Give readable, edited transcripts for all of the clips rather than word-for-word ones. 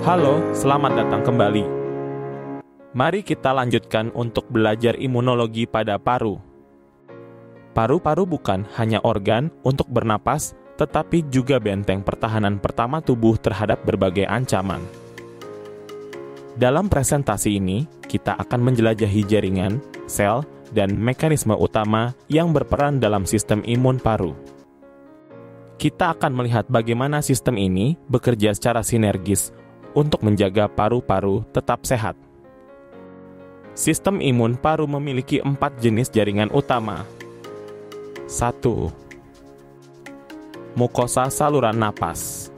Halo, selamat datang kembali. Mari kita lanjutkan untuk belajar imunologi pada paru. Paru-paru bukan hanya organ untuk bernapas, tetapi juga benteng pertahanan pertama tubuh terhadap berbagai ancaman. Dalam presentasi ini, kita akan menjelajahi jaringan, sel, dan mekanisme utama yang berperan dalam sistem imun paru. Kita akan melihat bagaimana sistem ini bekerja secara sinergis untuk menjaga paru-paru tetap sehat. Sistem imun paru memiliki 4 jenis jaringan utama. 1. Mukosa saluran napas.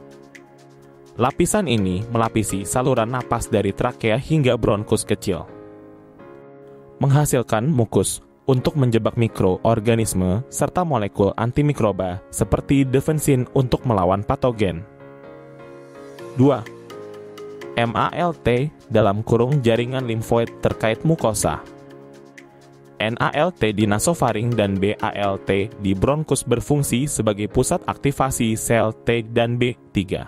Lapisan ini melapisi saluran napas dari trakea hingga bronkus kecil, menghasilkan mukus untuk menjebak mikroorganisme serta molekul antimikroba seperti defensin untuk melawan patogen. 2. MALT dalam kurung jaringan limfoid terkait mukosa. NALT di nasofaring dan BALT di bronkus berfungsi sebagai pusat aktivasi sel T dan B3.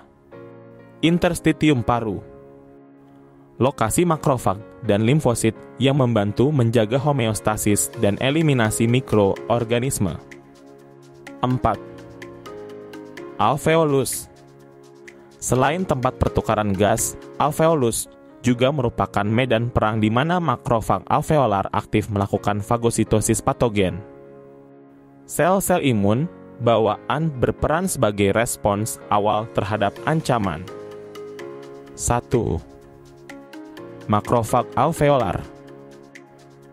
Interstitium paru. Lokasi makrofag dan limfosit yang membantu menjaga homeostasis dan eliminasi mikroorganisme. 4. Alveolus. Selain tempat pertukaran gas, alveolus juga merupakan medan perang di mana makrofag alveolar aktif melakukan fagositosis patogen. Sel-sel imun bawaan berperan sebagai respons awal terhadap ancaman. 1. Makrofag alveolar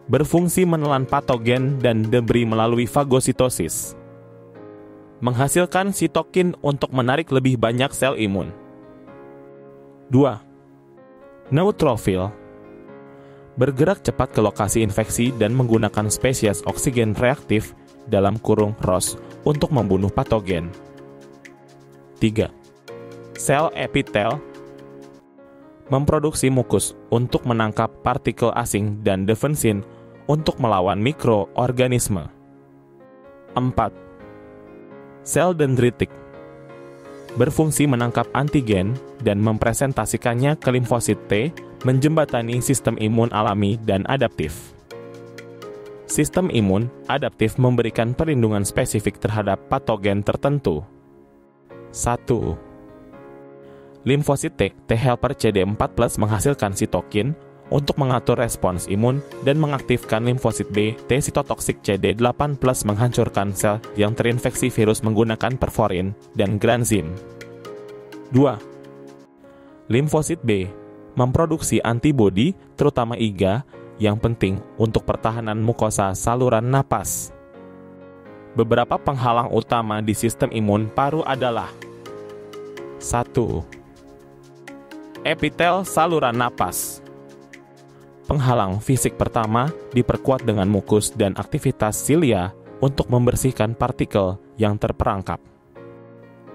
berfungsi menelan patogen dan debris melalui fagositosis, menghasilkan sitokin untuk menarik lebih banyak sel imun. 2. Neutrofil bergerak cepat ke lokasi infeksi dan menggunakan spesies oksigen reaktif dalam kurung ROS untuk membunuh patogen. 3. Sel epitel memproduksi mukus untuk menangkap partikel asing dan defensin untuk melawan mikroorganisme. 4. Sel dendritik berfungsi menangkap antigen dan mempresentasikannya ke limfosit T, menjembatani sistem imun alami dan adaptif. Sistem imun adaptif memberikan perlindungan spesifik terhadap patogen tertentu. 1. Limfosit T helper CD4+ menghasilkan sitokin untuk mengatur respons imun dan mengaktifkan limfosit B T sitotoksik CD8+ menghancurkan sel yang terinfeksi virus menggunakan perforin dan granzim. 2. Limfosit B memproduksi antibodi terutama IgA yang penting untuk pertahanan mukosa saluran napas. Beberapa penghalang utama di sistem imun paru adalah 1. Epitel saluran napas. Penghalang fisik pertama diperkuat dengan mukus dan aktivitas silia untuk membersihkan partikel yang terperangkap.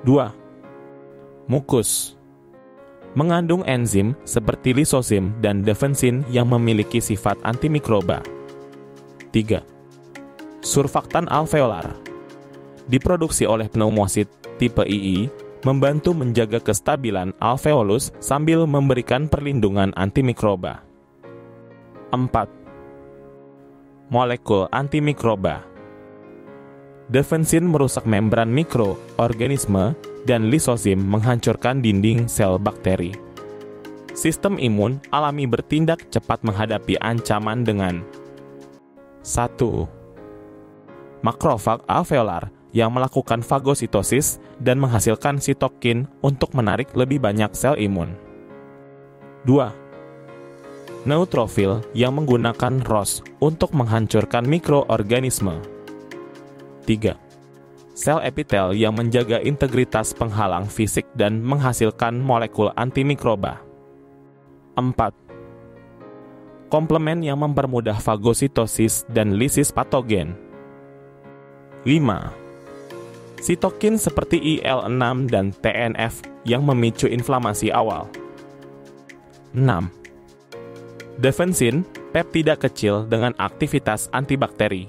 2. Mukus mengandung enzim seperti lisosim dan defensin yang memiliki sifat antimikroba. 3. Surfaktan alveolar diproduksi oleh pneumosit tipe II, membantu menjaga kestabilan alveolus sambil memberikan perlindungan antimikroba. 4. Molekul antimikroba. Defensin merusak membran mikroorganisme dan lisosim menghancurkan dinding sel bakteri. Sistem imun alami bertindak cepat menghadapi ancaman dengan 1. Makrofag alveolar yang melakukan fagositosis dan menghasilkan sitokin untuk menarik lebih banyak sel imun. 2. Neutrofil yang menggunakan ROS untuk menghancurkan mikroorganisme. 3. Sel epitel yang menjaga integritas penghalang fisik dan menghasilkan molekul antimikroba. 4. Komplemen yang mempermudah fagositosis dan lisis patogen. 5. Sitokin seperti IL-6 dan TNF yang memicu inflamasi awal. 6. Defensin, peptida kecil dengan aktivitas antibakteri.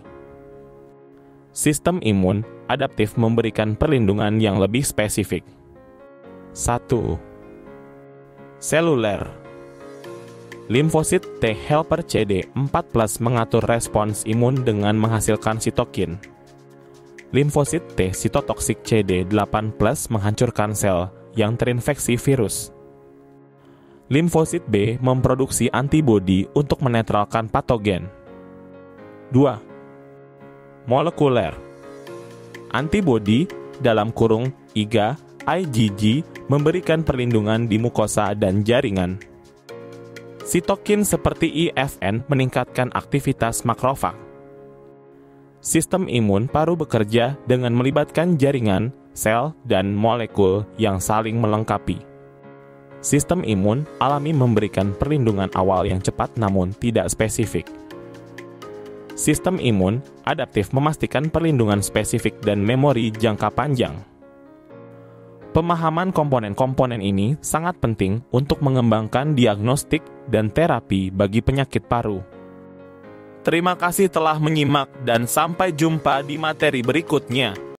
Sistem imun adaptif memberikan perlindungan yang lebih spesifik. 1. Seluler. Limfosit T helper CD4+ mengatur respons imun dengan menghasilkan sitokin. Limfosit T sitotoksik CD8+ menghancurkan sel yang terinfeksi virus. Limfosit B memproduksi antibodi untuk menetralkan patogen. 2. Molekuler. Antibodi dalam kurung IgA, IgG memberikan perlindungan di mukosa dan jaringan. Sitokin seperti IFN meningkatkan aktivitas makrofag. Sistem imun paru bekerja dengan melibatkan jaringan, sel, dan molekul yang saling melengkapi. Sistem imun alami memberikan perlindungan awal yang cepat namun tidak spesifik. Sistem imun adaptif memastikan perlindungan spesifik dan memori jangka panjang. Pemahaman komponen-komponen ini sangat penting untuk mengembangkan diagnostik dan terapi bagi penyakit paru. Terima kasih telah menyimak dan sampai jumpa di materi berikutnya.